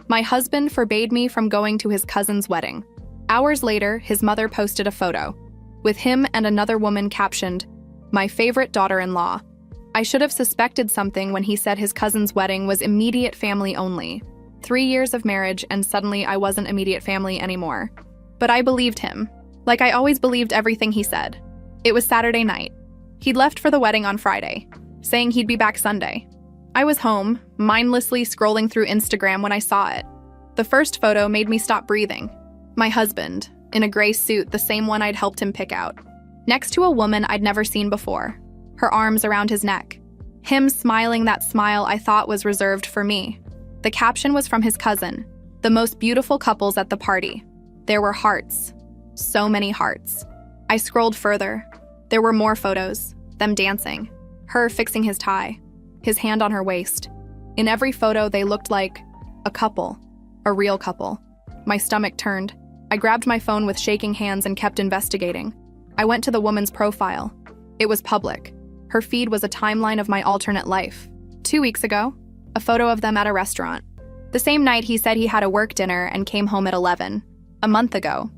My husband forbade me from going to his cousin's wedding. Hours later, his mother posted a photo, with him and another woman captioned, "My favorite daughter-in-law." I should have suspected something when he said his cousin's wedding was immediate family only. 3 years of marriage and suddenly I wasn't immediate family anymore. But I believed him, like I always believed everything he said. It was Saturday night. He'd left for the wedding on Friday, saying he'd be back Sunday. I was home, mindlessly scrolling through Instagram when I saw it. The first photo made me stop breathing. My husband, in a gray suit, the same one I'd helped him pick out, next to a woman I'd never seen before, her arms around his neck. Him smiling that smile I thought was reserved for me. The caption was from his cousin, "The most beautiful couples at the party." There were hearts. So many hearts. I scrolled further. There were more photos, them dancing, her fixing his tie, his hand on her waist. In every photo, they looked like a couple, a real couple. My stomach turned. I grabbed my phone with shaking hands and kept investigating. I went to the woman's profile. It was public. Her feed was a timeline of my alternate life. 2 weeks ago, a photo of them at a restaurant. The same night he said he had a work dinner and came home at 11. A month ago,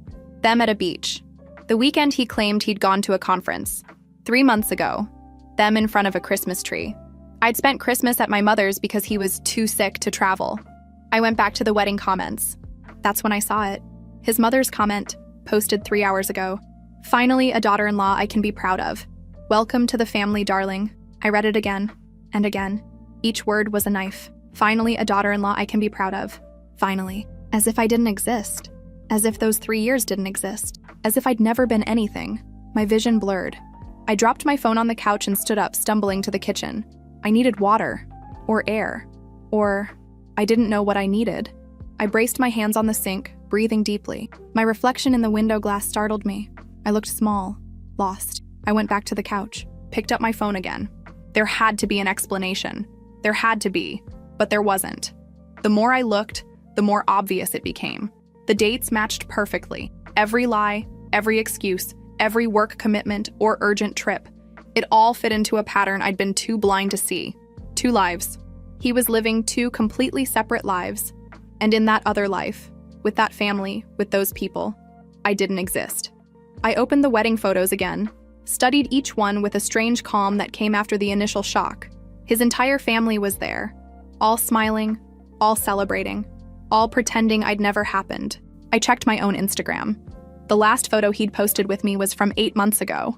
them at a beach. The weekend he claimed he'd gone to a conference. 3 months ago, them in front of a Christmas tree. I'd spent Christmas at my mother's because he was too sick to travel. I went back to the wedding comments. That's when I saw it. His mother's comment, posted 3 hours ago. "Finally, a daughter-in-law I can be proud of. Welcome to the family, darling." I read it again and again. Each word was a knife. Finally, a daughter-in-law I can be proud of. Finally. As if I didn't exist. As if those 3 years didn't exist. As if I'd never been anything. My vision blurred. I dropped my phone on the couch and stood up, stumbling to the kitchen. I needed water. Or air. Or I didn't know what I needed. I braced my hands on the sink, breathing deeply. My reflection in the window glass startled me. I looked small, lost. I went back to the couch, picked up my phone again. There had to be an explanation. There had to be, but there wasn't. The more I looked, the more obvious it became. The dates matched perfectly. Every lie, every excuse, every work commitment or urgent trip. It all fit into a pattern I'd been too blind to see. 2 lives. He was living 2 completely separate lives. And in that other life, with that family, with those people, I didn't exist. I opened the wedding photos again, studied each one with a strange calm that came after the initial shock. His entire family was there, all smiling, all celebrating, all pretending I'd never happened. I checked my own Instagram. The last photo he'd posted with me was from 8 months ago.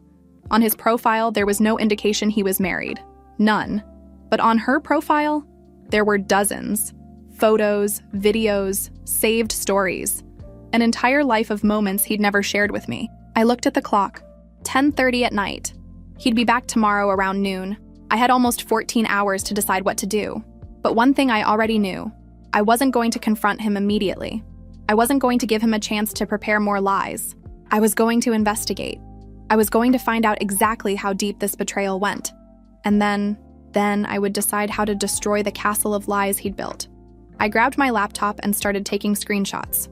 On his profile, there was no indication he was married. None. But on her profile, there were dozens. Photos, videos, saved stories. An entire life of moments he'd never shared with me. I looked at the clock. 10:30 at night. He'd be back tomorrow around noon. I had almost 14 hours to decide what to do. But one thing I already knew. I wasn't going to confront him immediately. I wasn't going to give him a chance to prepare more lies. I was going to investigate. I was going to find out exactly how deep this betrayal went. And then I would decide how to destroy the castle of lies he'd built. I grabbed my laptop and started taking screenshots.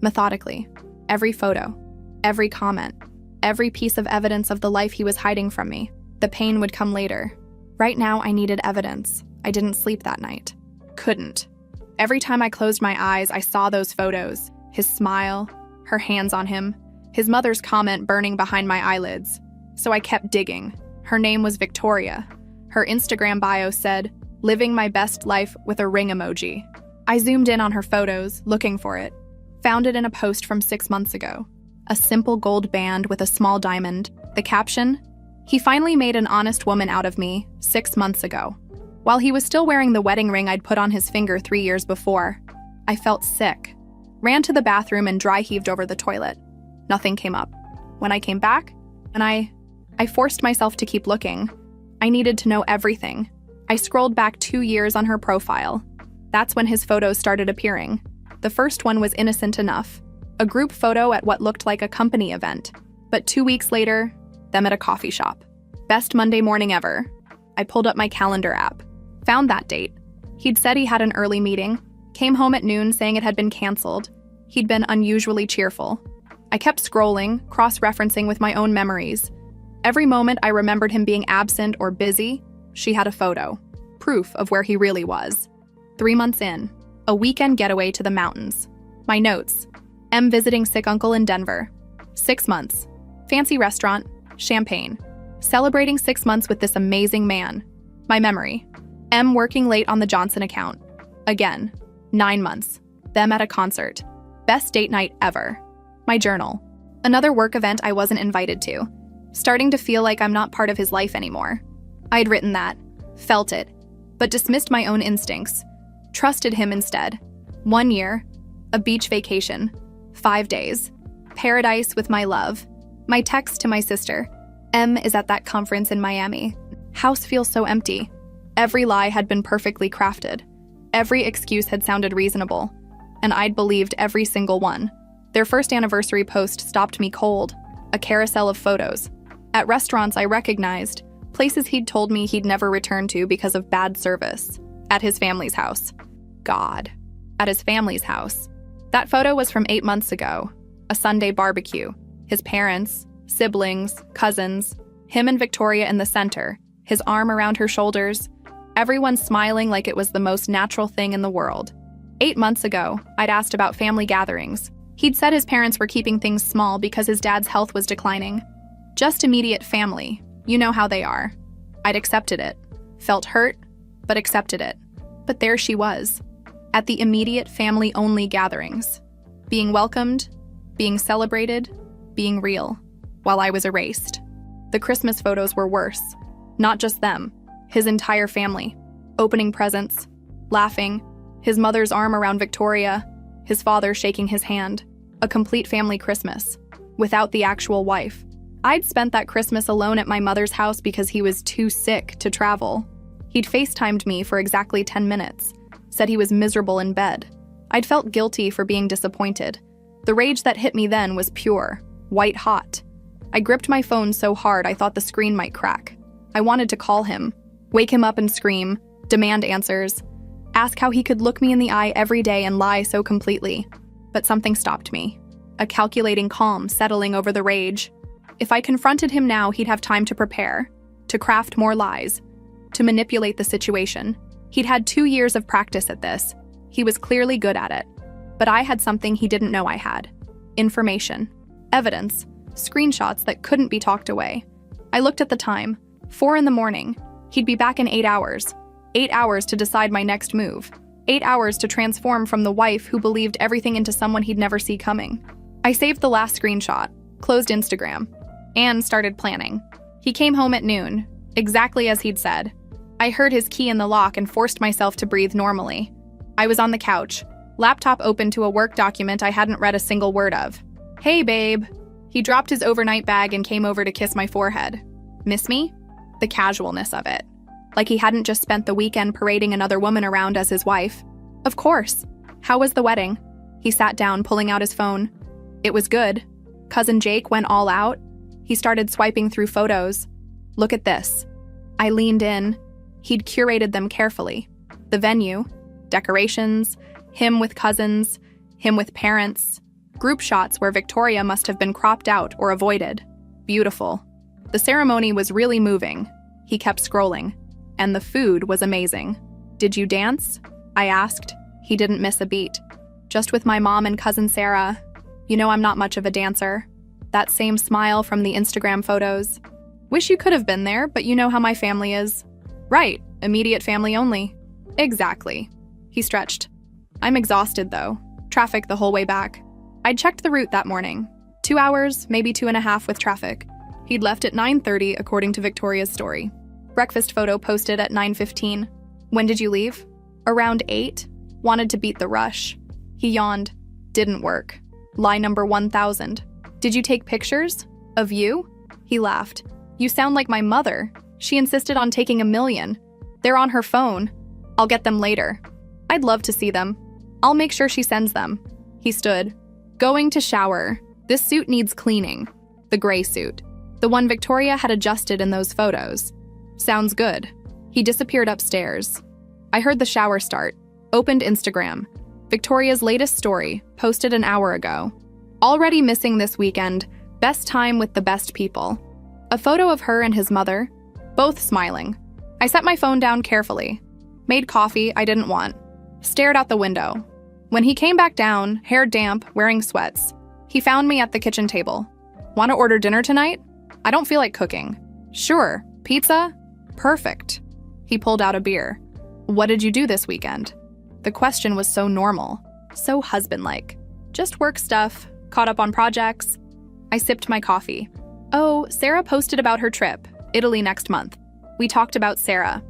Methodically. Every photo. Every comment. Every piece of evidence of the life he was hiding from me. The pain would come later. Right now, I needed evidence. I didn't sleep that night. Couldn't. Every time I closed my eyes, I saw those photos. His smile, her hands on him, his mother's comment burning behind my eyelids. So I kept digging. Her name was Victoria. Her Instagram bio said, "Living my best life with a ring emoji." I zoomed in on her photos, looking for it. Found it in a post from 6 months ago. A simple gold band with a small diamond. The caption, "He finally made an honest woman out of me 6 months ago." While he was still wearing the wedding ring I'd put on his finger 3 years before, I felt sick. Ran to the bathroom and dry heaved over the toilet. Nothing came up. When I came back, and I forced myself to keep looking. I needed to know everything. I scrolled back 2 years on her profile. That's when his photos started appearing. The first one was innocent enough. A group photo at what looked like a company event. But 2 weeks later, them at a coffee shop. Best Monday morning ever. I pulled up my calendar app. Found that date. He'd said he had an early meeting. Came home at noon saying it had been canceled. He'd been unusually cheerful. I kept scrolling, cross-referencing with my own memories. Every moment I remembered him being absent or busy, she had a photo. Proof of where he really was. 3 months in. A weekend getaway to the mountains. My notes. M visiting sick uncle in Denver. 6 months. Fancy restaurant. Champagne. Celebrating 6 months with this amazing man. My memory. M working late on the Johnson account. Again. 9 months. Them at a concert. Best date night ever. My journal. Another work event I wasn't invited to. Starting to feel like I'm not part of his life anymore. I'd written that. Felt it. But dismissed my own instincts. Trusted him instead. 1 year. A beach vacation. 5 days. Paradise with my love. My text to my sister. M is at that conference in Miami. House feels so empty. Every lie had been perfectly crafted. Every excuse had sounded reasonable. And I'd believed every single one. Their first anniversary post stopped me cold. A carousel of photos. At restaurants I recognized. Places he'd told me he'd never return to because of bad service. At his family's house. God. At his family's house. That photo was from 8 months ago. A Sunday barbecue. His parents, siblings, cousins. Him and Victoria in the center. His arm around her shoulders. Everyone smiling like it was the most natural thing in the world. 8 months ago, I'd asked about family gatherings. He'd said his parents were keeping things small because his dad's health was declining. Just immediate family. You know how they are. I'd accepted it. Felt hurt, but accepted it. But there she was. At the immediate family-only gatherings. Being welcomed, being celebrated, being real. While I was erased. The Christmas photos were worse. Not just them. His entire family. Opening presents. Laughing. His mother's arm around Victoria. His father shaking his hand. A complete family Christmas. Without the actual wife. I'd spent that Christmas alone at my mother's house because he was too sick to travel. He'd FaceTimed me for exactly 10 minutes. Said he was miserable in bed. I'd felt guilty for being disappointed. The rage that hit me then was pure. White hot. I gripped my phone so hard I thought the screen might crack. I wanted to call him. Wake him up and scream. Demand answers. Ask how he could look me in the eye every day and lie so completely. But something stopped me. A calculating calm settling over the rage. If I confronted him now, he'd have time to prepare. To craft more lies. To manipulate the situation. He'd had 2 years of practice at this. He was clearly good at it. But I had something he didn't know I had. Information. Evidence. Screenshots that couldn't be talked away. I looked at the time. 4 in the morning. He'd be back in 8 hours. 8 hours to decide my next move. 8 hours to transform from the wife who believed everything into someone he'd never see coming. I saved the last screenshot, closed Instagram, and started planning. He came home at noon, exactly as he'd said. I heard his key in the lock and forced myself to breathe normally. I was on the couch, laptop open to a work document I hadn't read a single word of. Hey, babe. He dropped his overnight bag and came over to kiss my forehead. Miss me? The casualness of it. Like he hadn't just spent the weekend parading another woman around as his wife. Of course. How was the wedding? He sat down, pulling out his phone. It was good. Cousin Jake went all out. He started swiping through photos. Look at this. I leaned in. He'd curated them carefully. The venue, decorations, him with cousins, him with parents, group shots where Victoria must have been cropped out or avoided. Beautiful. The ceremony was really moving. He kept scrolling. And the food was amazing. Did you dance? I asked. He didn't miss a beat. Just with my mom and cousin Sarah. You know I'm not much of a dancer. That same smile from the Instagram photos. Wish you could have been there, but you know how my family is. Right, immediate family only. Exactly. He stretched. I'm exhausted though. Traffic the whole way back. I'd checked the route that morning. 2 hours, maybe 2.5 with traffic. He'd left at 9:30 according to Victoria's story. Breakfast photo posted at 9:15. When did you leave? Around 8. Wanted to beat the rush. He yawned. Didn't work. Lie number 1000. Did you take pictures? Of you? He laughed. You sound like my mother. She insisted on taking 1,000,000. They're on her phone. I'll get them later. I'd love to see them. I'll make sure she sends them. He stood. Going to shower. This suit needs cleaning. The gray suit. The one Victoria had adjusted in those photos. Sounds good. He disappeared upstairs. I heard the shower start. Opened Instagram. Victoria's latest story, posted an hour ago. Already missing this weekend, best time with the best people. A photo of her and his mother, both smiling. I set my phone down carefully. Made coffee I didn't want. Stared out the window. When he came back down, hair damp, wearing sweats, he found me at the kitchen table. Want to order dinner tonight? I don't feel like cooking. Sure. Pizza? Perfect. He pulled out a beer. What did you do this weekend? The question was so normal, so husband-like. Just work stuff, caught up on projects. I sipped my coffee. Oh, Sarah posted about her trip, Italy next month. We talked about Sarah,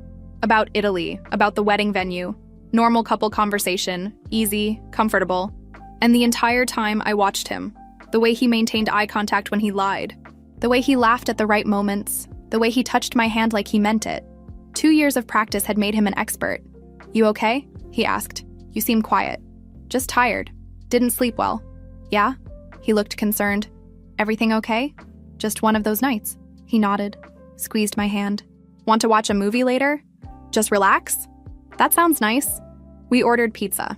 about Italy, about the wedding venue, normal couple conversation, easy, comfortable. And the entire time I watched him, the way he maintained eye contact when he lied, the way he laughed at the right moments, the way he touched my hand like he meant it. 2 years of practice had made him an expert. You okay? He asked. You seem quiet. Just tired. Didn't sleep well. Yeah? He looked concerned. Everything okay? Just one of those nights. He nodded, squeezed my hand. Want to watch a movie later? Just relax? That sounds nice. We ordered pizza.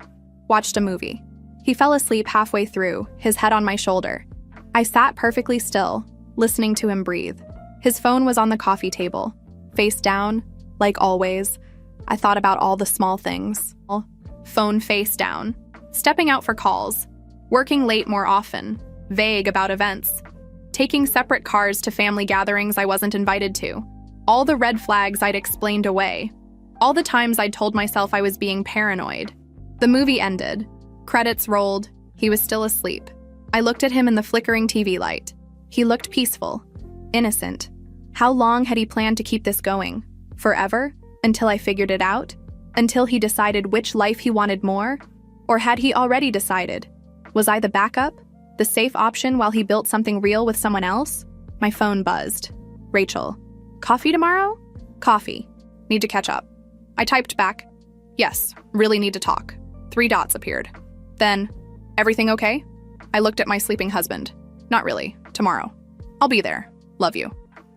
Watched a movie. He fell asleep halfway through, his head on my shoulder. I sat perfectly still, listening to him breathe. His phone was on the coffee table, face down, like always. I thought about all the small things. Phone face down. Stepping out for calls. Working late more often. Vague about events. Taking separate cars to family gatherings I wasn't invited to. All the red flags I'd explained away. All the times I'd told myself I was being paranoid. The movie ended. Credits rolled. He was still asleep. I looked at him in the flickering TV light. He looked peaceful. Innocent. How long had he planned to keep this going? Forever? Until I figured it out? Until he decided which life he wanted more? Or had he already decided? Was I the backup? The safe option while he built something real with someone else? My phone buzzed. Rachel. Coffee tomorrow? Coffee. Need to catch up. I typed back. Yes, really need to talk. 3 dots appeared. Then, everything okay? I looked at my sleeping husband. Not really. Tomorrow. I'll be there. Love you.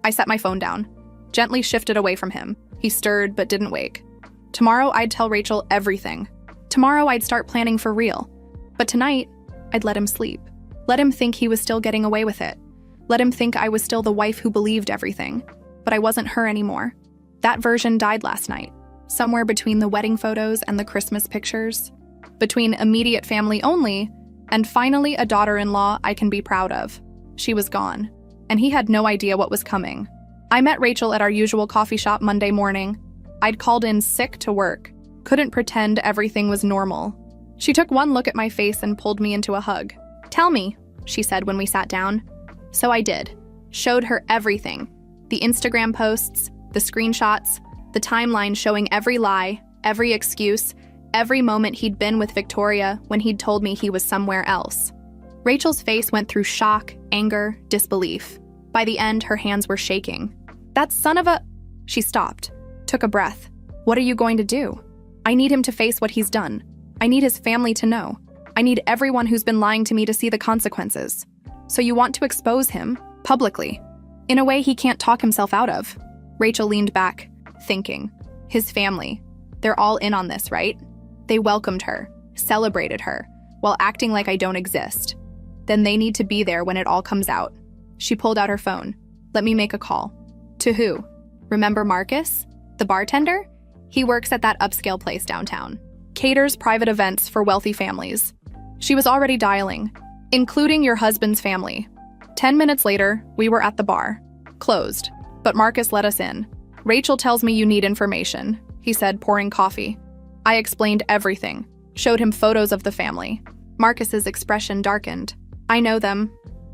I set my phone down. Gently shifted away from him. He stirred but didn't wake. Tomorrow I'd tell Rachel everything. Tomorrow I'd start planning for real. But tonight, I'd let him sleep. Let him think he was still getting away with it. Let him think I was still the wife who believed everything. But I wasn't her anymore. That version died last night. Somewhere between the wedding photos and the Christmas pictures. Between immediate family only, and finally a daughter-in-law I can be proud of. She was gone. And he had no idea what was coming. I met Rachel at our usual coffee shop Monday morning. I'd called in sick to work. Couldn't pretend everything was normal. She took one look at my face and pulled me into a hug. Tell me, she said when we sat down. So I did. Showed her everything. The Instagram posts, the screenshots, the timeline showing every lie, every excuse, every moment he'd been with Victoria when he'd told me he was somewhere else. Rachel's face went through shock, anger, disbelief. By the end, her hands were shaking. That son of a... She stopped, took a breath. What are you going to do? I need him to face what he's done. I need his family to know. I need everyone who's been lying to me to see the consequences. So you want to expose him, publicly, in a way he can't talk himself out of. Rachel leaned back, thinking. His family. They're all in on this, right? They welcomed her, celebrated her, while acting like I don't exist. Then they need to be there when it all comes out. She pulled out her phone. Let me make a call. To who? Remember Marcus? The bartender? He works at that upscale place downtown. Caters private events for wealthy families. She was already dialing, including your husband's family. 10 minutes later, we were at the bar. Closed, but Marcus let us in. Rachel tells me you need information, he said, pouring coffee. I explained everything, showed him photos of the family. Marcus's expression darkened. I know them.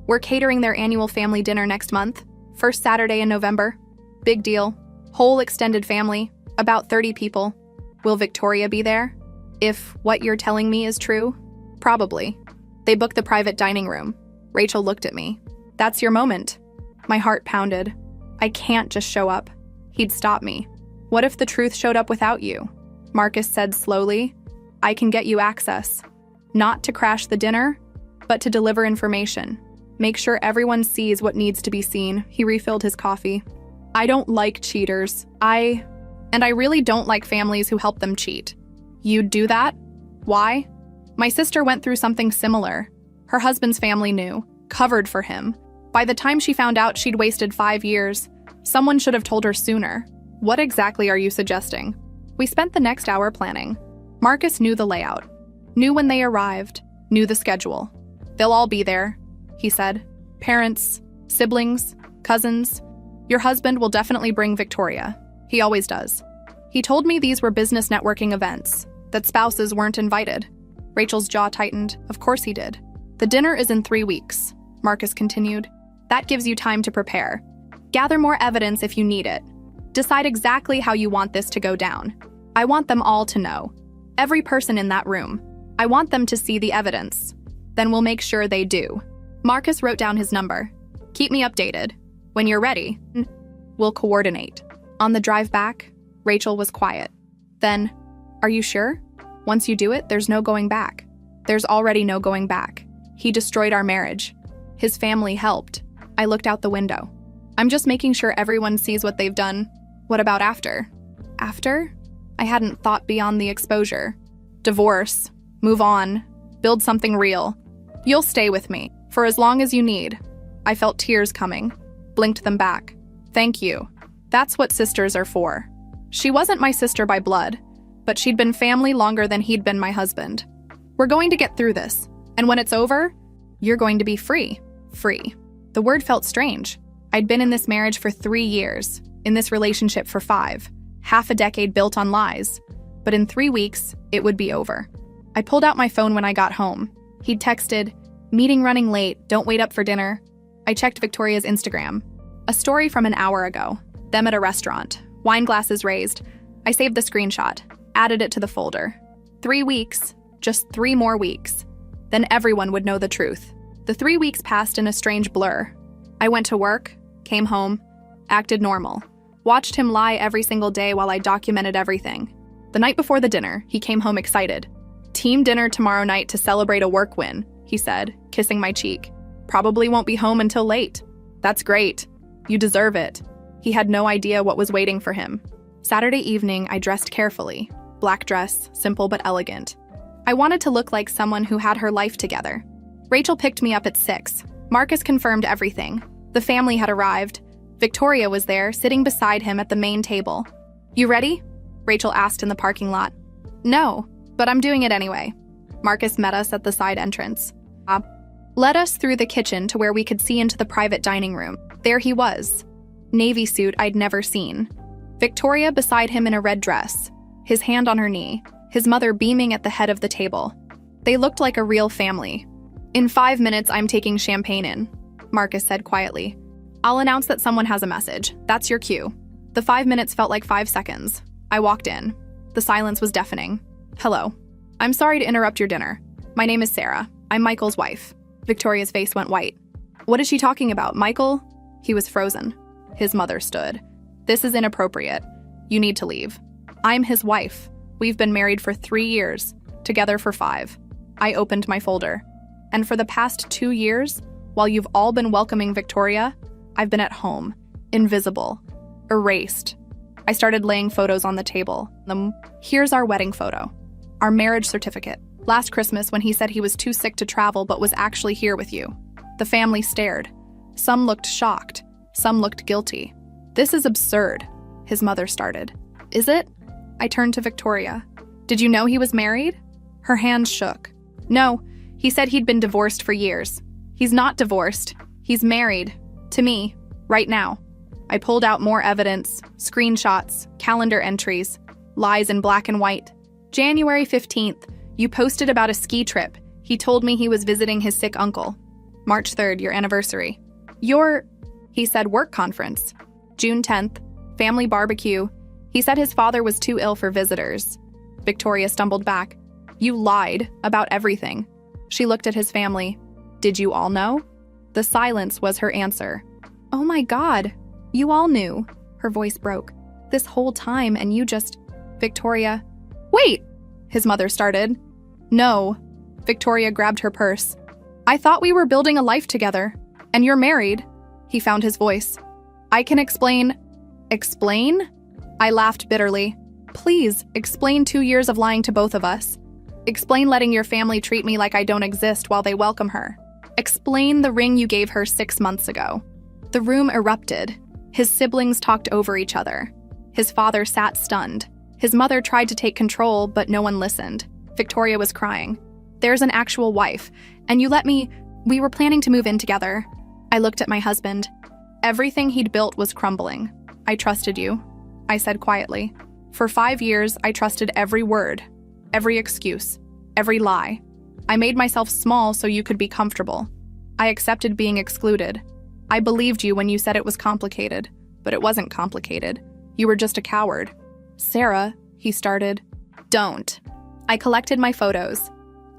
We're catering their annual family dinner next month, first Saturday in November. Big deal. Whole extended family, about 30 people. Will Victoria be there? If what you're telling me is true? Probably. They booked the private dining room. Rachel looked at me. That's your moment. My heart pounded. I can't just show up. He'd stop me. What if the truth showed up without you? Marcus said slowly. I can get you access. Not to crash the dinner, but to deliver information. Make sure everyone sees what needs to be seen. He refilled his coffee. I don't like cheaters. I really don't like families who help them cheat. You'd do that? Why? My sister went through something similar. Her husband's family knew, covered for him. By the time she found out she'd wasted 5 years, someone should have told her sooner. What exactly are you suggesting? We spent the next hour planning. Marcus knew the layout, knew when they arrived, knew the schedule. They'll all be there, he said. Parents, siblings, cousins. Your husband will definitely bring Victoria. He always does. He told me these were business networking events, that spouses weren't invited. Rachel's jaw tightened. Of course he did. The dinner is in 3 weeks, Marcus continued. That gives you time to prepare. Gather more evidence if you need it. Decide exactly how you want this to go down. I want them all to know. Every person in that room. I want them to see the evidence. Then we'll make sure they do. Marcus wrote down his number. Keep me updated. When you're ready, we'll coordinate. On the drive back, Rachel was quiet. Then, are you sure? Once you do it, there's no going back. There's already no going back. He destroyed our marriage. His family helped. I looked out the window. I'm just making sure everyone sees what they've done. What about after? After? I hadn't thought beyond the exposure. Divorce. Move on. Build something real. You'll stay with me, for as long as you need. I felt tears coming. Blinked them back. Thank you. That's what sisters are for. She wasn't my sister by blood, but she'd been family longer than he'd been my husband. We're going to get through this, and when it's over, you're going to be free. Free. The word felt strange. I'd been in this marriage for 3 years, in this relationship for 5, half a decade built on lies, but in 3 weeks, it would be over. I pulled out my phone when I got home. He'd texted, "Meeting running late, don't wait up for dinner." I checked Victoria's Instagram. A story from an hour ago. Them at a restaurant. Wine glasses raised. I saved the screenshot. Added it to the folder. 3 weeks. Just 3 more weeks. Then everyone would know the truth. The 3 weeks passed in a strange blur. I went to work, came home, acted normal. Watched him lie every single day while I documented everything. The night before the dinner, he came home excited. "Team dinner tomorrow night to celebrate a work win," he said, kissing my cheek. "Probably won't be home until late." "That's great. You deserve it." He had no idea what was waiting for him. Saturday evening, I dressed carefully. Black dress, simple but elegant. I wanted to look like someone who had her life together. Rachel picked me up at 6. Marcus confirmed everything. The family had arrived. Victoria was there, sitting beside him at the main table. "You ready?" Rachel asked in the parking lot. "No, but I'm doing it anyway." Marcus met us at the side entrance. Led us through the kitchen to where we could see into the private dining room. There he was. Navy suit I'd never seen. Victoria beside him in a red dress, his hand on her knee, his mother beaming at the head of the table. They looked like a real family. "In 5 minutes, I'm taking champagne in," Marcus said quietly. "I'll announce that someone has a message. That's your cue." The 5 minutes felt like 5 seconds. I walked in. The silence was deafening. "Hello. I'm sorry to interrupt your dinner. My name is Sarah. I'm Michael's wife." Victoria's face went white. "What is she talking about, Michael?" He was frozen. His mother stood. "This is inappropriate. You need to leave." "I'm his wife. We've been married for 3 years, together for 5. I opened my folder. "And for the past 2 years, while you've all been welcoming Victoria, I've been at home, invisible, erased." I started laying photos on the table. Here's our wedding photo. Our marriage certificate. Last Christmas when he said he was too sick to travel but was actually here with you. The family stared. Some looked shocked. Some looked guilty. "This is absurd," his mother started. "Is it?" I turned to Victoria. "Did you know he was married?" Her hands shook. "No, he said he'd been divorced for years. He's not divorced. He's married. To me. Right now." I pulled out more evidence, screenshots, calendar entries, lies in black and white. "January 15th, you posted about a ski trip. He told me he was visiting his sick uncle. March 3rd, your anniversary. He said work conference. June 10th, family barbecue. He said his father was too ill for visitors." Victoria stumbled back. "You lied about everything." She looked at his family. "Did you all know?" The silence was her answer. "Oh my God, you all knew." Her voice broke. "This whole time and you just..." Victoria. "Wait!" his mother started. "No." Victoria grabbed her purse. "I thought we were building a life together. And you're married." He found his voice. "I can explain..." "Explain?" I laughed bitterly. "Please, explain 2 years of lying to both of us. Explain letting your family treat me like I don't exist while they welcome her. Explain the ring you gave her 6 months ago." The room erupted. His siblings talked over each other. His father sat stunned. His mother tried to take control, but no one listened. Victoria was crying. There's an actual wife, and you let me. We were planning to move in together. I looked at my husband. Everything he'd built was crumbling. I trusted you, I said quietly. For 5 years, I trusted every word, every excuse, every lie. I made myself small so you could be comfortable. I accepted being excluded. I believed you when you said it was complicated, but it wasn't complicated. You were just a coward. Sarah, he started. Don't. I collected my photos.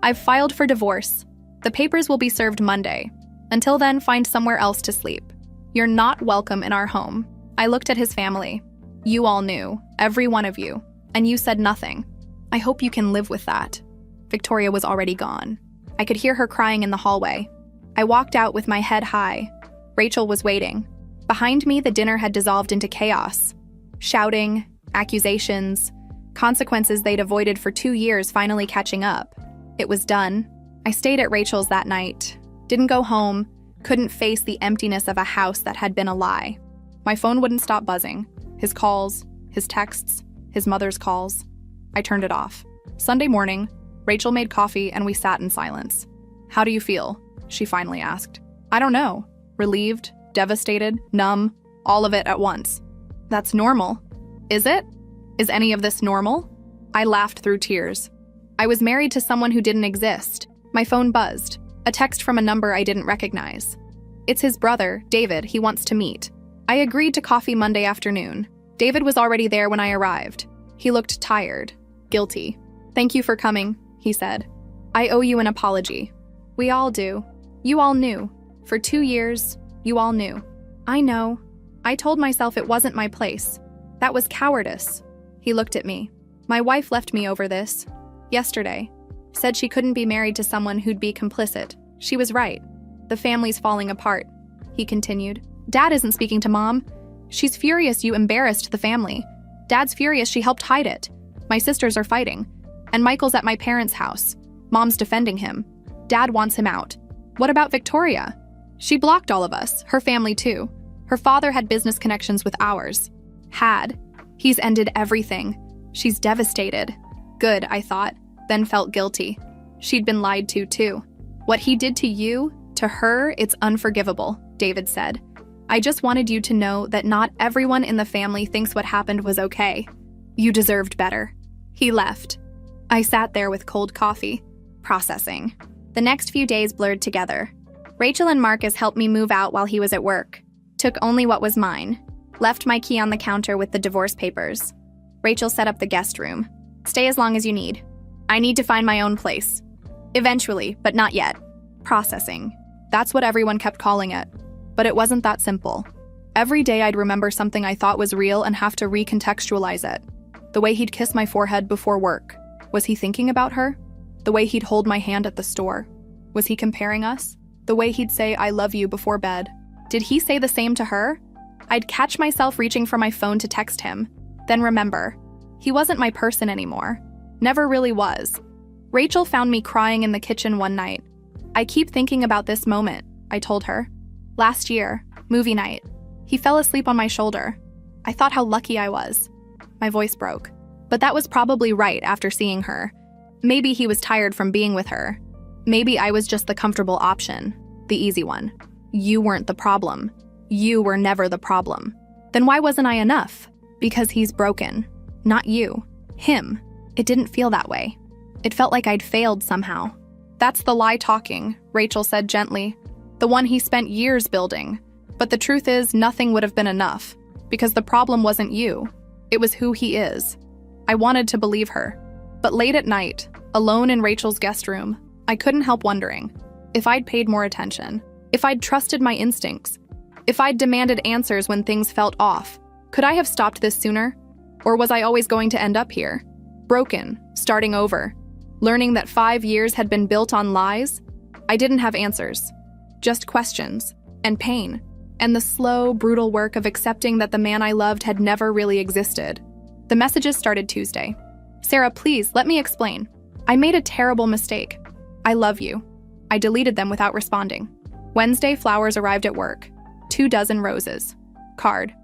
I've filed for divorce. The papers will be served Monday. Until then, find somewhere else to sleep. You're not welcome in our home. I looked at his family. You all knew, every one of you, and you said nothing. I hope you can live with that. Victoria was already gone. I could hear her crying in the hallway. I walked out with my head high. Rachel was waiting. Behind me, the dinner had dissolved into chaos. Shouting, accusations, consequences they'd avoided for 2 years finally catching up. It was done. I stayed at Rachel's that night. Didn't go home. Couldn't face the emptiness of a house that had been a lie. My phone wouldn't stop buzzing. His calls, his texts, his mother's calls. I turned it off. Sunday morning, Rachel made coffee and we sat in silence. How do you feel? She finally asked. I don't know. Relieved, devastated, numb, all of it at once. That's normal. Is it? Is any of this normal? I laughed through tears. I was married to someone who didn't exist. My phone buzzed. A text from a number I didn't recognize. It's his brother, David, he wants to meet. I agreed to coffee Monday afternoon. David was already there when I arrived. He looked tired, guilty. Thank you for coming, he said. I owe you an apology. We all do. You all knew. For 2 years, you all knew. I know. I told myself it wasn't my place. That was cowardice. He looked at me. My wife left me over this. Yesterday. Said she couldn't be married to someone who'd be complicit. She was right. The family's falling apart. He continued. Dad isn't speaking to Mom. She's furious you embarrassed the family. Dad's furious she helped hide it. My sisters are fighting. And Michael's at my parents' house. Mom's defending him. Dad wants him out. What about Victoria? She blocked all of us, her family too. Her father had business connections with ours. Had. He's ended everything. She's devastated. Good, I thought, then felt guilty. She'd been lied to too. What he did to you, to her, it's unforgivable, David said. I just wanted you to know that not everyone in the family thinks what happened was okay. You deserved better. He left. I sat there with cold coffee, processing. The next few days blurred together. Rachel and Marcus helped me move out while he was at work. Took only what was mine. Left my key on the counter with the divorce papers. Rachel set up the guest room. Stay as long as you need. I need to find my own place. Eventually, but not yet. Processing. That's what everyone kept calling it. But it wasn't that simple. Every day I'd remember something I thought was real and have to recontextualize it. The way he'd kiss my forehead before work. Was he thinking about her? The way he'd hold my hand at the store. Was he comparing us? The way he'd say, I love you before bed. Did he say the same to her? I'd catch myself reaching for my phone to text him. Then remember, he wasn't my person anymore. Never really was. Rachel found me crying in the kitchen one night. I keep thinking about this moment, I told her. Last year, movie night. He fell asleep on my shoulder. I thought how lucky I was. My voice broke. But that was probably right after seeing her. Maybe he was tired from being with her. Maybe I was just the comfortable option, the easy one. You weren't the problem. You were never the problem. Then why wasn't I enough? Because he's broken. Not you. Him. It didn't feel that way. It felt like I'd failed somehow. That's the lie talking, Rachel said gently. The one he spent years building. But the truth is, nothing would have been enough. Because the problem wasn't you. It was who he is. I wanted to believe her. But late at night, alone in Rachel's guest room, I couldn't help wondering if I'd paid more attention, if I'd trusted my instincts, if I'd demanded answers when things felt off. Could I have stopped this sooner? Or was I always going to end up here? Broken, starting over, learning that 5 years had been built on lies? I didn't have answers, just questions and pain, and the slow, brutal work of accepting that the man I loved had never really existed. The messages started Tuesday. Sarah, please, let me explain. I made a terrible mistake. I love you. I deleted them without responding. Wednesday, flowers arrived at work. 2 dozen roses. Card.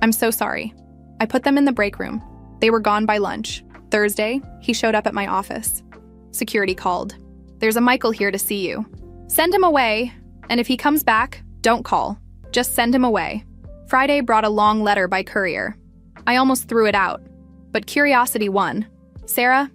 I'm so sorry. I put them in the break room. They were gone by lunch. Thursday, he showed up at my office. Security called. "There's a Michael here to see you. Send him away, and if he comes back, don't call. Just send him away." Friday brought a long letter by courier. I almost threw it out, but curiosity won. "Sarah,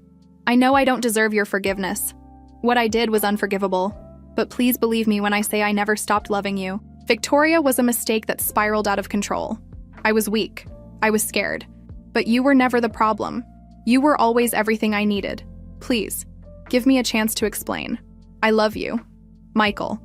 I know I don't deserve your forgiveness. What I did was unforgivable, but please believe me when I say I never stopped loving you. Victoria was a mistake that spiraled out of control. I was weak. I was scared. But you were never the problem. You were always everything I needed. Please, give me a chance to explain. I love you. Michael."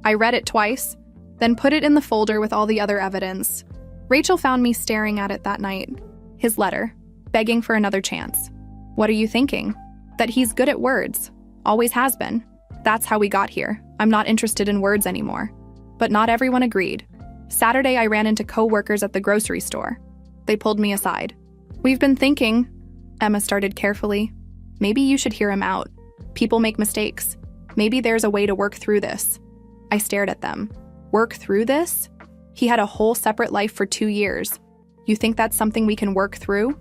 I read it twice, then put it in the folder with all the other evidence. Rachel found me staring at it that night. His letter, begging for another chance. What are you thinking? That he's good at words. Always has been. That's how we got here. I'm not interested in words anymore. But not everyone agreed. Saturday, I ran into co-workers at the grocery store. They pulled me aside. "We've been thinking," Emma started carefully. "Maybe you should hear him out. People make mistakes. Maybe there's a way to work through this." I stared at them. Work through this? He had a whole separate life for 2 years. You think that's something we can work through?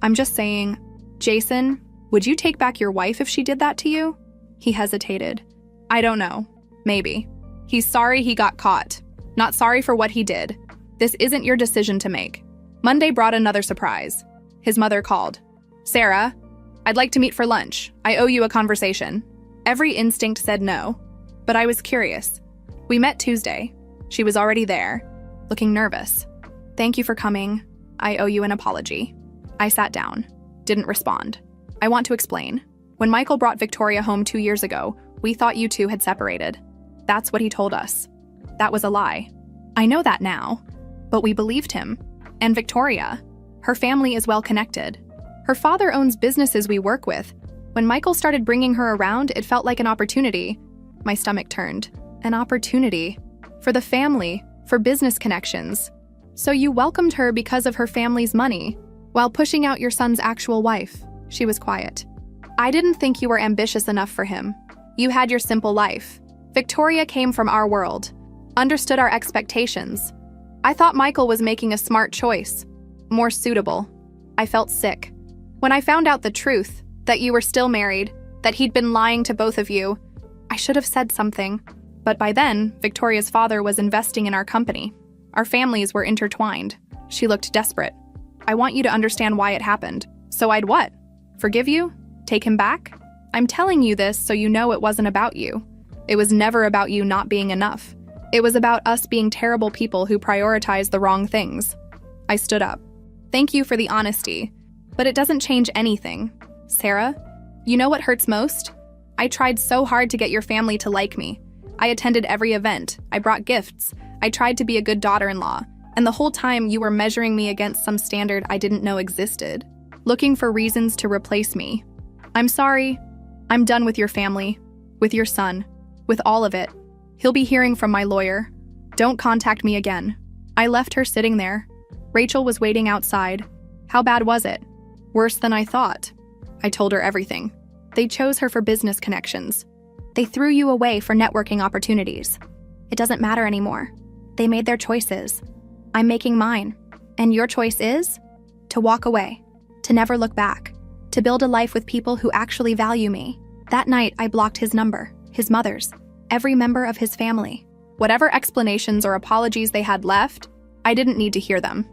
I'm just saying, Jason, would you take back your wife if she did that to you? He hesitated. I don't know. Maybe. He's sorry he got caught. Not sorry for what he did. This isn't your decision to make. Monday brought another surprise. His mother called. "Sarah, I'd like to meet for lunch. I owe you a conversation." Every instinct said no, but I was curious. We met Tuesday. She was already there, looking nervous. "Thank you for coming. I owe you an apology." I sat down. Didn't respond. "I want to explain. When Michael brought Victoria home 2 years ago, we thought you two had separated. That's what he told us. That was a lie. I know that now, but we believed him. And Victoria, her family is well connected. Her father owns businesses we work with. When Michael started bringing her around, it felt like an opportunity." My stomach turned. An opportunity. For the family, for business connections. "So you welcomed her because of her family's money, while pushing out your son's actual wife." She was quiet. "I didn't think you were ambitious enough for him. You had your simple life. Victoria came from our world, understood our expectations. I thought Michael was making a smart choice, more suitable. I felt sick. When I found out the truth, that you were still married, that he'd been lying to both of you, I should have said something. But by then, Victoria's father was investing in our company. Our families were intertwined." She looked desperate. "I want you to understand why it happened. So I'd what? Forgive you? Take him back? I'm telling you this so you know it wasn't about you. It was never about you not being enough. It was about us being terrible people who prioritize the wrong things." I stood up. "Thank you for the honesty, but it doesn't change anything. Sarah, you know what hurts most? I tried so hard to get your family to like me. I attended every event. I brought gifts. I tried to be a good daughter-in-law. And the whole time you were measuring me against some standard I didn't know existed, looking for reasons to replace me. I'm sorry. I'm done with your family, with your son, with all of it. He'll be hearing from my lawyer. Don't contact me again." I left her sitting there. Rachel was waiting outside. "How bad was it?" "Worse than I thought." I told her everything. "They chose her for business connections. They threw you away for networking opportunities. It doesn't matter anymore. They made their choices. I'm making mine. And your choice is? To walk away. To never look back. To build a life with people who actually value me." That night, I blocked his number, his mother's, every member of his family. Whatever explanations or apologies they had left, I didn't need to hear them.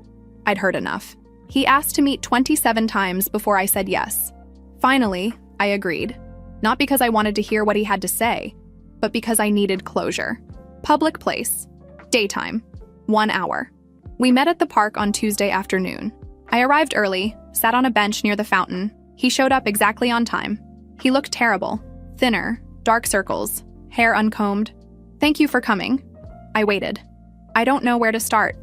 I'd heard enough. He asked to meet 27 times before I said yes. Finally, I agreed. Not because I wanted to hear what he had to say, but because I needed closure. Public place. Daytime. 1 hour. We met at the park on Tuesday afternoon. I arrived early, sat on a bench near the fountain. He showed up exactly on time. He looked terrible. Thinner, dark circles, hair uncombed. "Thank you for coming." I waited. I don't know where to start.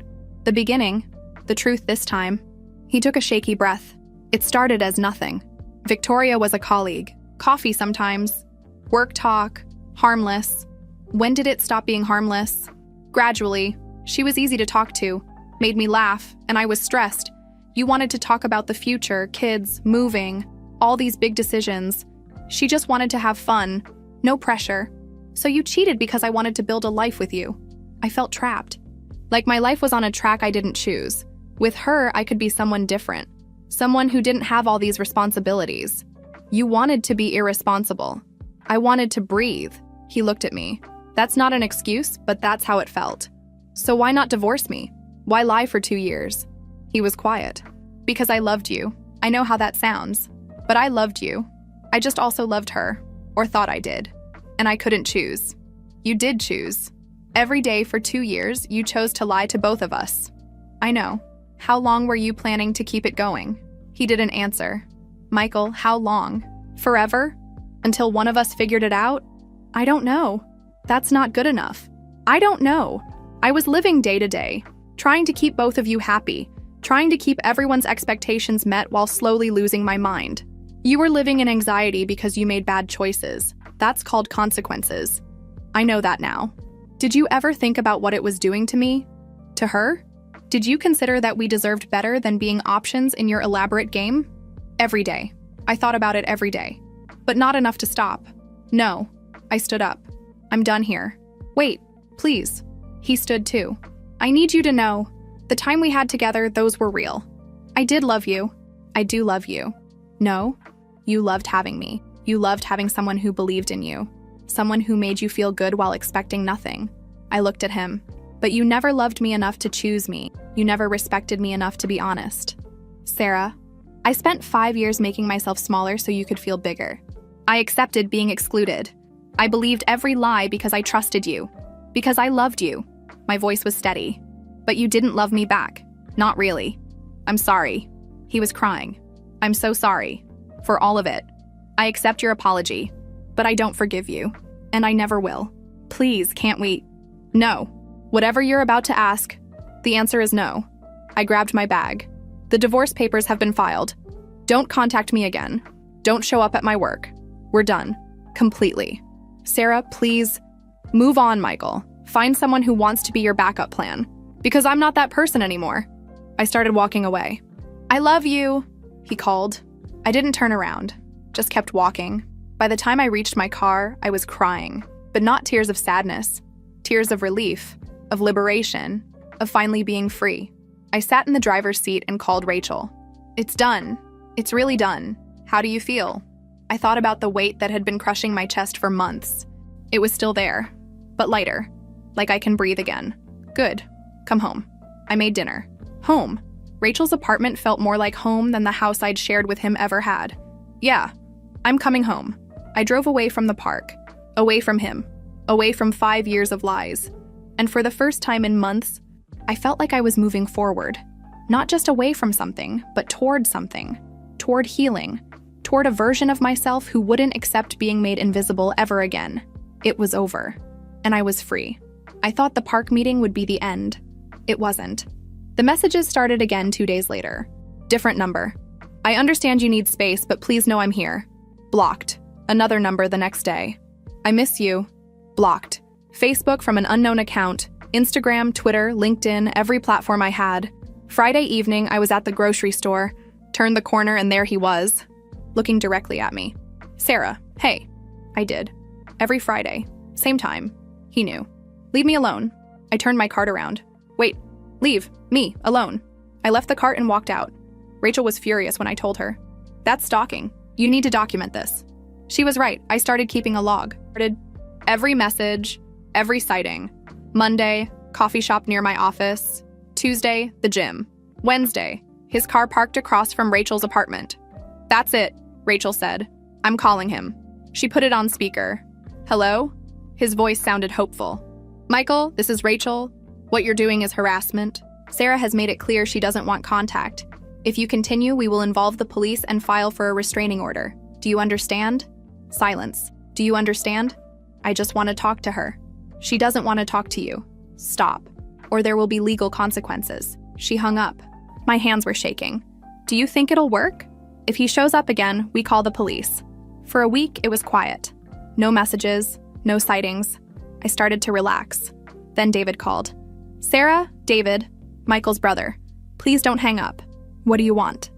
The beginning, the truth this time. He took a shaky breath. It started as nothing. Victoria was a colleague. Coffee sometimes. Work talk. Harmless. When did it stop being harmless? Gradually. She was easy to talk to. Made me laugh, and I was stressed. You wanted to talk about the future, kids, moving, all these big decisions. She just wanted to have fun. No pressure. So you cheated because I wanted to build a life with you. I felt trapped. Like my life was on a track I didn't choose. With her, I could be someone different. Someone who didn't have all these responsibilities. You wanted to be irresponsible. I wanted to breathe. He looked at me. That's not an excuse, but that's how it felt. So why not divorce me? Why lie for 2 years? He was quiet. Because I loved you. I know how that sounds. But I loved you. I just also loved her. Or thought I did. And I couldn't choose. You did choose. Every day for 2 years, you chose to lie to both of us. I know. How long were you planning to keep it going? He didn't answer. Michael, how long? Forever? Until one of us figured it out? I don't know. That's not good enough. I don't know. I was living day to day, trying to keep both of you happy, trying to keep everyone's expectations met while slowly losing my mind. You were living in anxiety because you made bad choices. That's called consequences. I know that now. Did you ever think about what it was doing to me? To her? Did you consider that we deserved better than being options in your elaborate game? Every day. I thought about it every day. But not enough to stop. No. I stood up. I'm done here. Wait, please. He stood too. I need you to know, the time we had together, those were real. I did love you. I do love you. No, you loved having me. You loved having someone who believed in you. Someone who made you feel good while expecting nothing. I looked at him. But you never loved me enough to choose me. You never respected me enough to be honest. Sarah, I spent 5 years making myself smaller so you could feel bigger. I accepted being excluded. I believed every lie because I trusted you. Because I loved you. My voice was steady. But you didn't love me back. Not really. I'm sorry. He was crying. I'm so sorry. For all of it. I accept your apology. But I don't forgive you. And I never will. Please, can't we? No. Whatever you're about to ask, the answer is no. I grabbed my bag. The divorce papers have been filed. Don't contact me again. Don't show up at my work. We're done. Completely. Sarah, please. Move on, Michael. Find someone who wants to be your backup plan. Because I'm not that person anymore. I started walking away. I love you, he called. I didn't turn around. Just kept walking. By the time I reached my car, I was crying. But not tears of sadness. Tears of relief. Of liberation. Of finally being free. I sat in the driver's seat and called Rachel. It's done. It's really done. How do you feel? I thought about the weight that had been crushing my chest for months. It was still there, but lighter. Like I can breathe again. Good. Come home. I made dinner. Home. Rachel's apartment felt more like home than the house I'd shared with him ever had. Yeah, I'm coming home. I drove away from the park. Away from him. Away from 5 years of lies. And for the first time in months, I felt like I was moving forward. Not just away from something, but toward something. Toward healing. Toward a version of myself who wouldn't accept being made invisible ever again. It was over. And I was free. I thought the park meeting would be the end. It wasn't. The messages started again 2 days later. Different number. I understand you need space, but please know I'm here. Blocked. Another number the next day. I miss you. Blocked. Facebook from an unknown account. Instagram, Twitter, LinkedIn, every platform I had. Friday evening, I was at the grocery store. Turned the corner and there he was. Looking directly at me. Sarah, hey. I did. Every Friday. Same time. He knew. Leave me alone. I turned my cart around. Wait. Leave. Me. Alone. I left the cart and walked out. Rachel was furious when I told her. That's stalking. You need to document this. She was right. I started keeping a log. Every message, every sighting. Monday, coffee shop near my office. Tuesday, the gym. Wednesday, his car parked across from Rachel's apartment. That's it, Rachel said. I'm calling him. She put it on speaker. Hello? His voice sounded hopeful. Michael, this is Rachel. What you're doing is harassment. Sarah has made it clear she doesn't want contact. If you continue, we will involve the police and file for a restraining order. Do you understand? Silence. Do you understand? I just want to talk to her. She doesn't want to talk to you. Stop. Or there will be legal consequences. She hung up. My hands were shaking. Do you think it'll work? If he shows up again, we call the police. For a week, it was quiet. No messages, no sightings. I started to relax. Then David called. Sarah, David, Michael's brother. Please don't hang up. What do you want?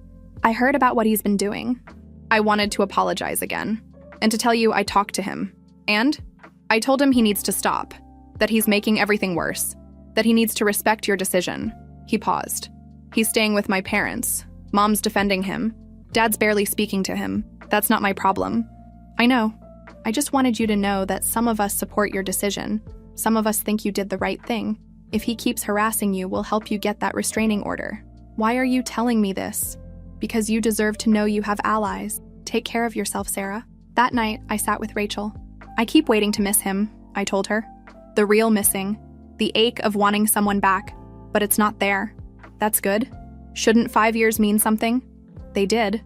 I heard about what he's been doing. I wanted to apologize again. And to tell you I talked to him. And I told him he needs to stop. That he's making everything worse. That he needs to respect your decision. He paused. He's staying with my parents. Mom's defending him. Dad's barely speaking to him. That's not my problem. I know. I just wanted you to know that some of us support your decision. Some of us think you did the right thing. If he keeps harassing you, we'll help you get that restraining order. Why are you telling me this? Because you deserve to know you have allies. Take care of yourself, Sarah. That night, I sat with Rachel. I keep waiting to miss him, I told her. The real missing. The ache of wanting someone back. But it's not there. That's good. Shouldn't 5 years mean something? They did.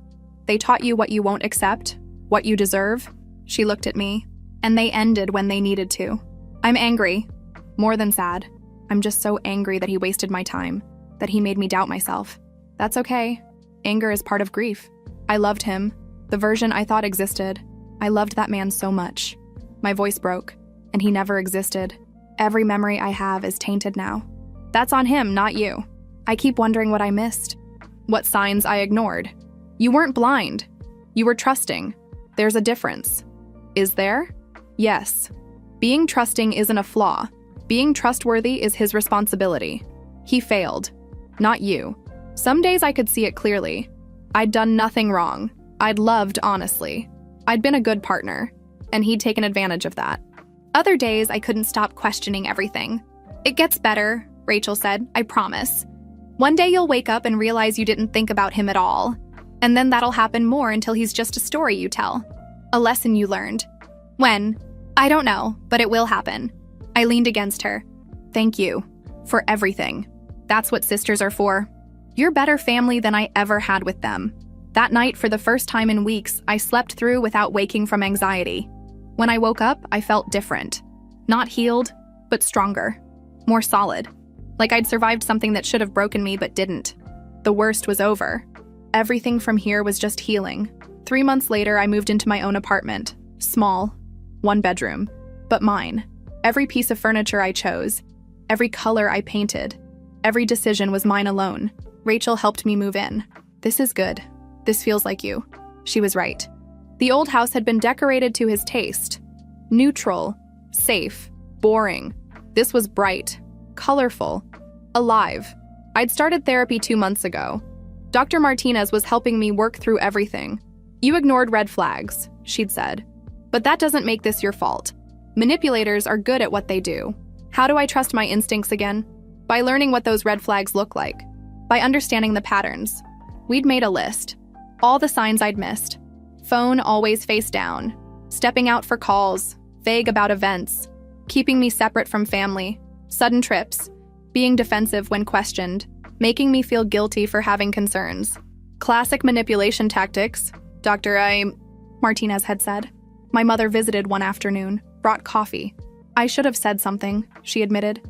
They taught you what you won't accept, what you deserve. She looked at me, and they ended when they needed to. I'm angry. More than sad. I'm just so angry that he wasted my time, that he made me doubt myself. That's okay. Anger is part of grief. I loved him, the version I thought existed. I loved that man so much. My voice broke, and he never existed. Every memory I have is tainted now. That's on him, not you. I keep wondering what I missed. What signs I ignored. You weren't blind. You were trusting. There's a difference. Is there? Yes. Being trusting isn't a flaw. Being trustworthy is his responsibility. He failed. Not you. Some days I could see it clearly. I'd done nothing wrong. I'd loved honestly. I'd been a good partner, and he'd taken advantage of that. Other days I couldn't stop questioning everything. It gets better, Rachel said, I promise. One day you'll wake up and realize you didn't think about him at all. And then that'll happen more until he's just a story you tell. A lesson you learned. When? I don't know, but it will happen. I leaned against her. Thank you. For everything. That's what sisters are for. You're better family than I ever had with them. That night, for the first time in weeks, I slept through without waking from anxiety. When I woke up, I felt different. Not healed, but stronger. More solid. Like I'd survived something that should have broken me but didn't. The worst was over. Everything from here was just healing. 3 months later, I moved into my own apartment. Small. 1 bedroom. But mine. Every piece of furniture I chose. Every color I painted. Every decision was mine alone. Rachel helped me move in. This is good. This feels like you. She was right. The old house had been decorated to his taste. Neutral. Safe. Boring. This was bright. Colorful. Alive. I'd started therapy 2 months ago. Dr. Martinez was helping me work through everything. You ignored red flags, she'd said. But that doesn't make this your fault. Manipulators are good at what they do. How do I trust my instincts again? By learning what those red flags look like. By understanding the patterns. We'd made a list. All the signs I'd missed. Phone always face down. Stepping out for calls. Vague about events. Keeping me separate from family. Sudden trips. Being defensive when questioned. Making me feel guilty for having concerns. Classic manipulation tactics, Martinez had said. My mother visited one afternoon, brought coffee. I should have said something, she admitted.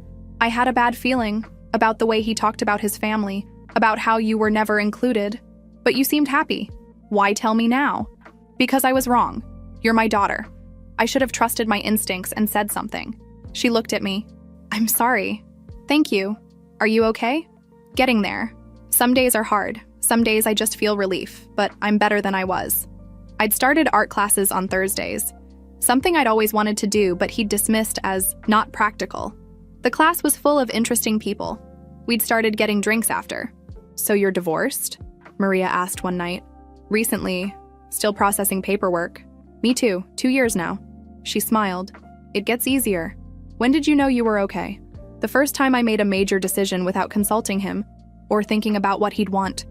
I had a bad feeling about the way he talked about his family, about how you were never included. But you seemed happy. Why tell me now? Because I was wrong. You're my daughter. I should have trusted my instincts and said something. She looked at me. I'm sorry. Thank you. Are you okay? Getting there. Some days are hard. Some days I just feel relief, but I'm better than I was. I'd started art classes on Thursdays. Something I'd always wanted to do, but he'd dismissed as not practical. The class was full of interesting people. We'd started getting drinks after. So you're divorced? Maria asked one night. Recently. Still processing paperwork. Me too. 2 years now. She smiled. It gets easier. When did you know you were okay? The first time I made a major decision without consulting him, or thinking about what he'd want.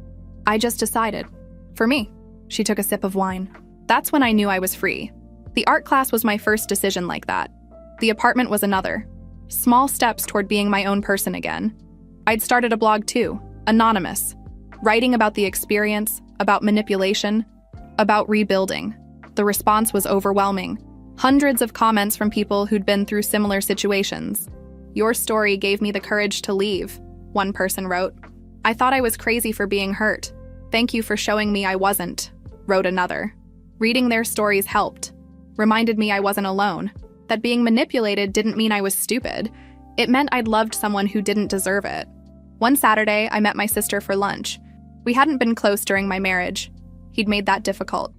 I just decided. For me. She took a sip of wine. That's when I knew I was free. The art class was my first decision like that. The apartment was another. Small steps toward being my own person again. I'd started a blog too, anonymous, writing about the experience, about manipulation, about rebuilding. The response was overwhelming. Hundreds of comments from people who'd been through similar situations. Your story gave me the courage to leave, one person wrote. I thought I was crazy for being hurt. Thank you for showing me I wasn't, wrote another. Reading their stories helped. Reminded me I wasn't alone. That being manipulated didn't mean I was stupid. It meant I'd loved someone who didn't deserve it. One Saturday, I met my sister for lunch. We hadn't been close during my marriage. He'd made that difficult.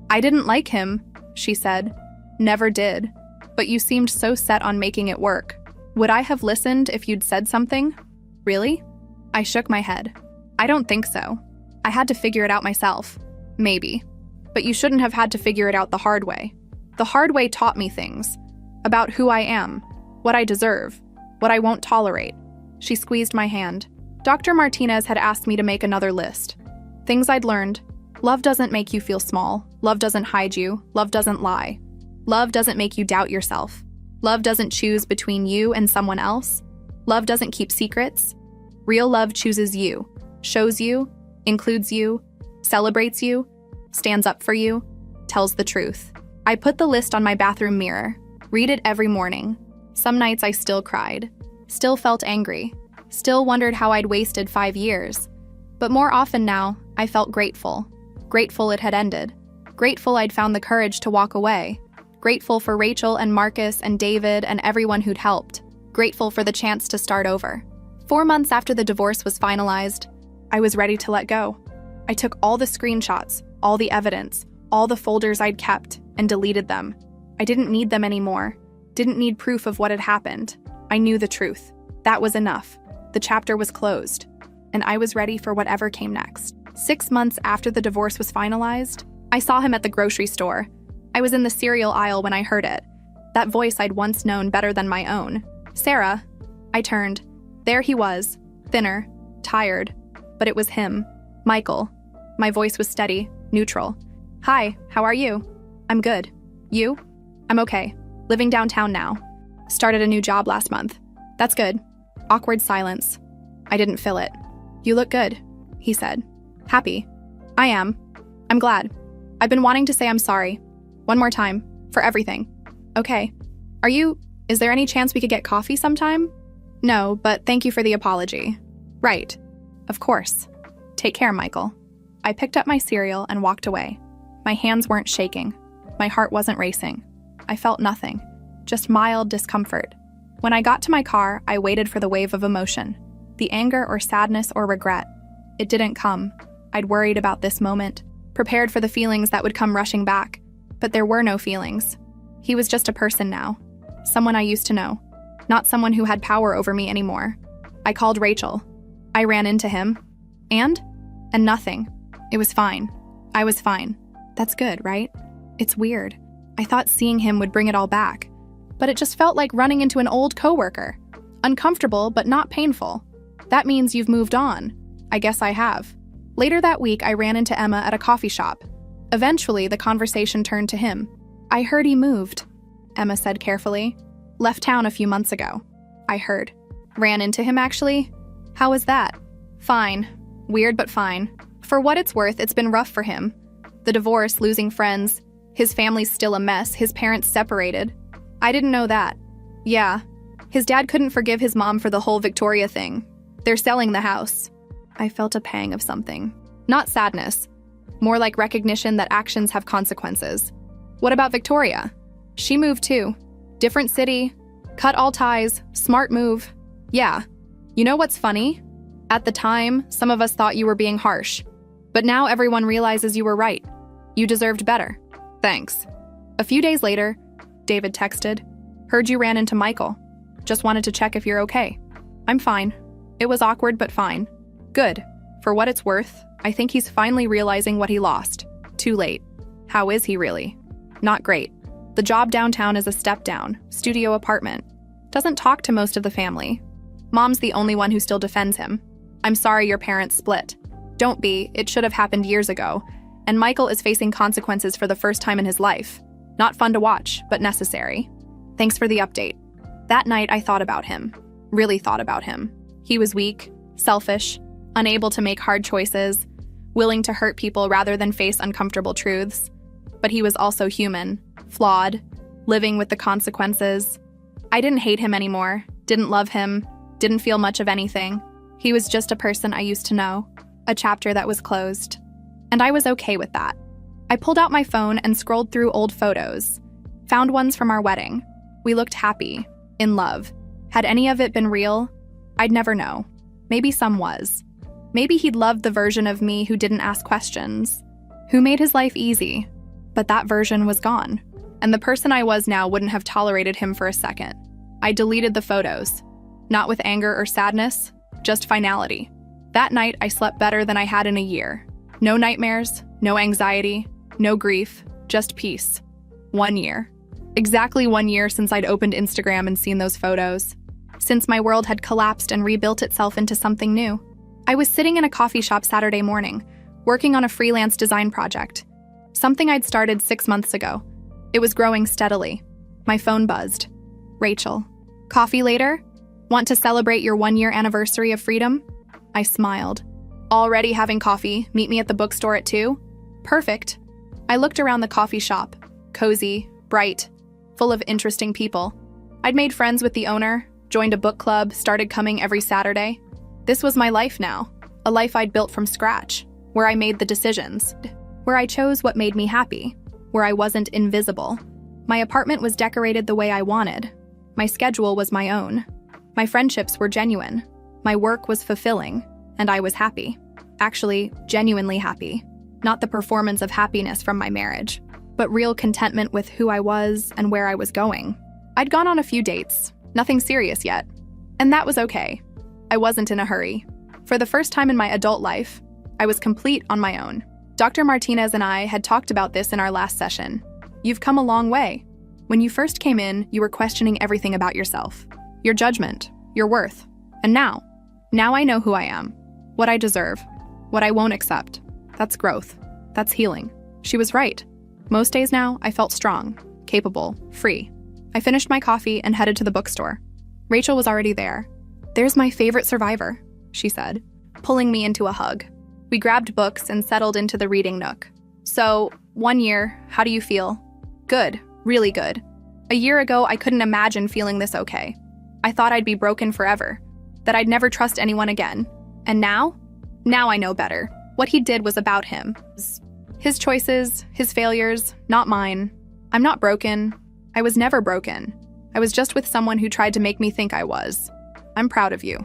I didn't like him, she said. Never did. But you seemed so set on making it work. Would I have listened if you'd said something? Really? I shook my head. I don't think so. I had to figure it out myself. Maybe. But you shouldn't have had to figure it out the hard way. The hard way taught me things. About who I am, what I deserve, what I won't tolerate. She squeezed my hand. Dr. Martinez had asked me to make another list. Things I'd learned. Love doesn't make you feel small. Love doesn't hide you. Love doesn't lie. Love doesn't make you doubt yourself. Love doesn't choose between you and someone else. Love doesn't keep secrets. Real love chooses you, shows you, includes you, celebrates you, stands up for you, tells the truth. I put the list on my bathroom mirror, read it every morning. Some nights I still cried, still felt angry, still wondered how I'd wasted 5 years. But more often now, I felt grateful. Grateful it had ended. Grateful I'd found the courage to walk away. Grateful for Rachel and Marcus and David and everyone who'd helped. Grateful for the chance to start over. 4 months after the divorce was finalized, I was ready to let go. I took all the screenshots, all the evidence, all the folders I'd kept, and deleted them. I didn't need them anymore. Didn't need proof of what had happened. I knew the truth. That was enough. The chapter was closed, and I was ready for whatever came next. 6 months after the divorce was finalized, I saw him at the grocery store. I was in the cereal aisle when I heard it. That voice I'd once known better than my own. Sarah. I turned. There he was, thinner, tired, but it was him. Michael. My voice was steady, neutral. Hi, how are you? I'm good. You? I'm okay. Living downtown now. Started a new job last month. That's good. Awkward silence. I didn't fill it. You look good, he said. Happy. I am. I'm glad. I've been wanting to say I'm sorry. One more time. For everything. Okay. Is there any chance we could get coffee sometime? No, but thank you for the apology. Right. Of course. Take care, Michael. I picked up my cereal and walked away. My hands weren't shaking. My heart wasn't racing. I felt nothing. Just mild discomfort. When I got to my car, I waited for the wave of emotion. The anger or sadness or regret. It didn't come. I'd worried about this moment, prepared for the feelings that would come rushing back. But there were no feelings. He was just a person now. Someone I used to know. Not someone who had power over me anymore. I called Rachel. I ran into him. And nothing. It was fine. I was fine. That's good, right? It's weird. I thought seeing him would bring it all back. But it just felt like running into an old coworker. Uncomfortable, but not painful. That means you've moved on. I guess I have. Later that week, I ran into Emma at a coffee shop. Eventually, the conversation turned to him. I heard he moved, Emma said carefully. Left town a few months ago. I heard. Ran into him, actually? How was that? Fine. Weird, but fine. For what it's worth, it's been rough for him. The divorce, losing friends. His family's still a mess, his parents separated. I didn't know that. Yeah. His dad couldn't forgive his mom for the whole Victoria thing. They're selling the house. I felt a pang of something. Not sadness. More like recognition that actions have consequences. What about Victoria? She moved too. Different city. Cut all ties. Smart move. Yeah. You know what's funny? At the time, some of us thought you were being harsh. But now everyone realizes you were right. You deserved better. Thanks. A few days later, David texted. Heard you ran into Michael. Just wanted to check if you're okay. I'm fine. It was awkward, but fine. Good. For what it's worth, I think he's finally realizing what he lost. Too late. How is he really? Not great. The job downtown is a step down, studio apartment. Doesn't talk to most of the family. Mom's the only one who still defends him. I'm sorry your parents split. Don't be, it should have happened years ago. And Michael is facing consequences for the first time in his life. Not fun to watch, but necessary. Thanks for the update. That night I thought about him. Really thought about him. He was weak, selfish, unable to make hard choices, willing to hurt people rather than face uncomfortable truths. But he was also human, flawed, living with the consequences. I didn't hate him anymore, didn't love him, didn't feel much of anything. He was just a person I used to know, a chapter that was closed. And I was okay with that. I pulled out my phone and scrolled through old photos. Found ones from our wedding. We looked happy, in love. Had any of it been real? I'd never know. Maybe some was. Maybe he'd loved the version of me who didn't ask questions, who made his life easy. But that version was gone. And the person I was now wouldn't have tolerated him for a second. I deleted the photos. Not with anger or sadness, just finality. That night, I slept better than I had in a year. No nightmares, no anxiety, no grief, just peace. 1 year. Exactly 1 year since I'd opened Instagram and seen those photos. Since my world had collapsed and rebuilt itself into something new. I was sitting in a coffee shop Saturday morning, working on a freelance design project. Something I'd started 6 months ago. It was growing steadily. My phone buzzed. Rachel. Coffee later? Want to celebrate your 1-year anniversary of freedom? I smiled. Already having coffee, meet me at the bookstore at 2? Perfect. I looked around the coffee shop. Cozy, bright, full of interesting people. I'd made friends with the owner, joined a book club, started coming every Saturday. This was my life now, a life I'd built from scratch, where I made the decisions, where I chose what made me happy, where I wasn't invisible. My apartment was decorated the way I wanted. My schedule was my own. My friendships were genuine. My work was fulfilling, and I was happy. Actually, genuinely happy. Not the performance of happiness from my marriage, but real contentment with who I was and where I was going. I'd gone on a few dates, nothing serious yet, and that was okay. I wasn't in a hurry. For the first time in my adult life, I was complete on my own. Dr. Martinez and I had talked about this in our last session. You've come a long way. When you first came in, you were questioning everything about yourself. Your judgment, your worth. And now I know who I am, what I deserve, what I won't accept. That's growth. That's healing. She was right. Most days now, I felt strong, capable, free. I finished my coffee and headed to the bookstore. Rachel was already there. There's my favorite survivor, she said, pulling me into a hug. We grabbed books and settled into the reading nook. So, 1 year, how do you feel? Good, really good. A year ago, I couldn't imagine feeling this okay. I thought I'd be broken forever, that I'd never trust anyone again. And now? Now I know better. What he did was about him. His choices, his failures, not mine. I'm not broken. I was never broken. I was just with someone who tried to make me think I was. I'm proud of you.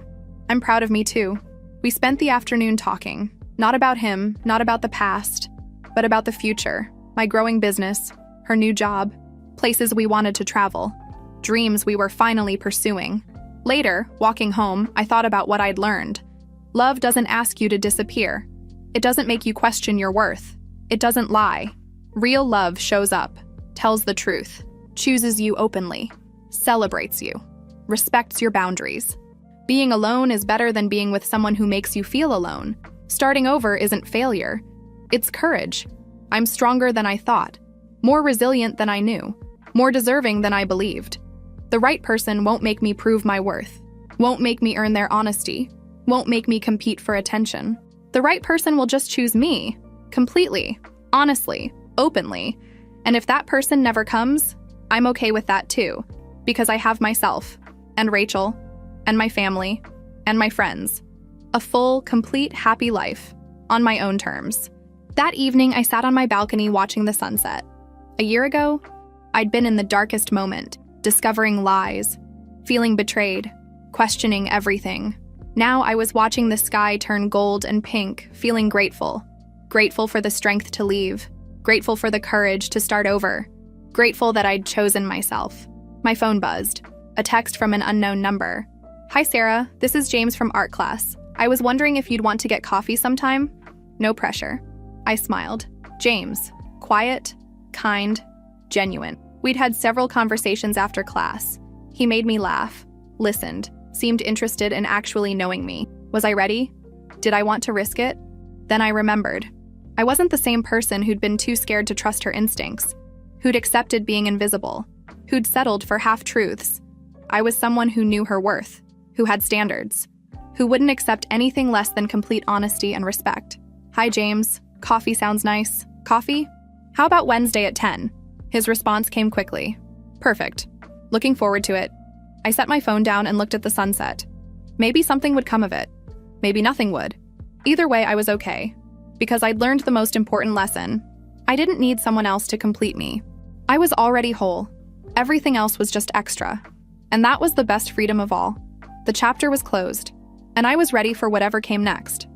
I'm proud of me too. We spent the afternoon talking, not about him, not about the past, but about the future, my growing business, her new job, places we wanted to travel, dreams we were finally pursuing. Later, walking home, I thought about what I'd learned. Love doesn't ask you to disappear. It doesn't make you question your worth. It doesn't lie. Real love shows up, tells the truth, chooses you openly, celebrates you, respects your boundaries. Being alone is better than being with someone who makes you feel alone. Starting over isn't failure. It's courage. I'm stronger than I thought, more resilient than I knew, more deserving than I believed. The right person won't make me prove my worth, won't make me earn their honesty, won't make me compete for attention. The right person will just choose me, completely, honestly, openly. And if that person never comes, I'm okay with that too, because I have myself, and Rachel, and my family, and my friends. A full, complete, happy life, on my own terms. That evening, I sat on my balcony watching the sunset. A year ago, I'd been in the darkest moment, discovering lies, feeling betrayed, questioning everything. Now I was watching the sky turn gold and pink, feeling grateful. Grateful for the strength to leave. Grateful for the courage to start over. Grateful that I'd chosen myself. My phone buzzed. A text from an unknown number. Hi Sarah, this is James from art class. I was wondering if you'd want to get coffee sometime? No pressure. I smiled. James. Quiet, kind, genuine. We'd had several conversations after class. He made me laugh, listened, seemed interested in actually knowing me. Was I ready? Did I want to risk it? Then I remembered. I wasn't the same person who'd been too scared to trust her instincts, who'd accepted being invisible, who'd settled for half-truths. I was someone who knew her worth, who had standards, who wouldn't accept anything less than complete honesty and respect. Hi, James. Coffee sounds nice. Coffee? How about Wednesday at 10? His response came quickly. Perfect. Looking forward to it. I set my phone down and looked at the sunset. Maybe something would come of it. Maybe nothing would. Either way, I was okay, because I'd learned the most important lesson. I didn't need someone else to complete me. I was already whole. Everything else was just extra. And that was the best freedom of all. The chapter was closed, and I was ready for whatever came next.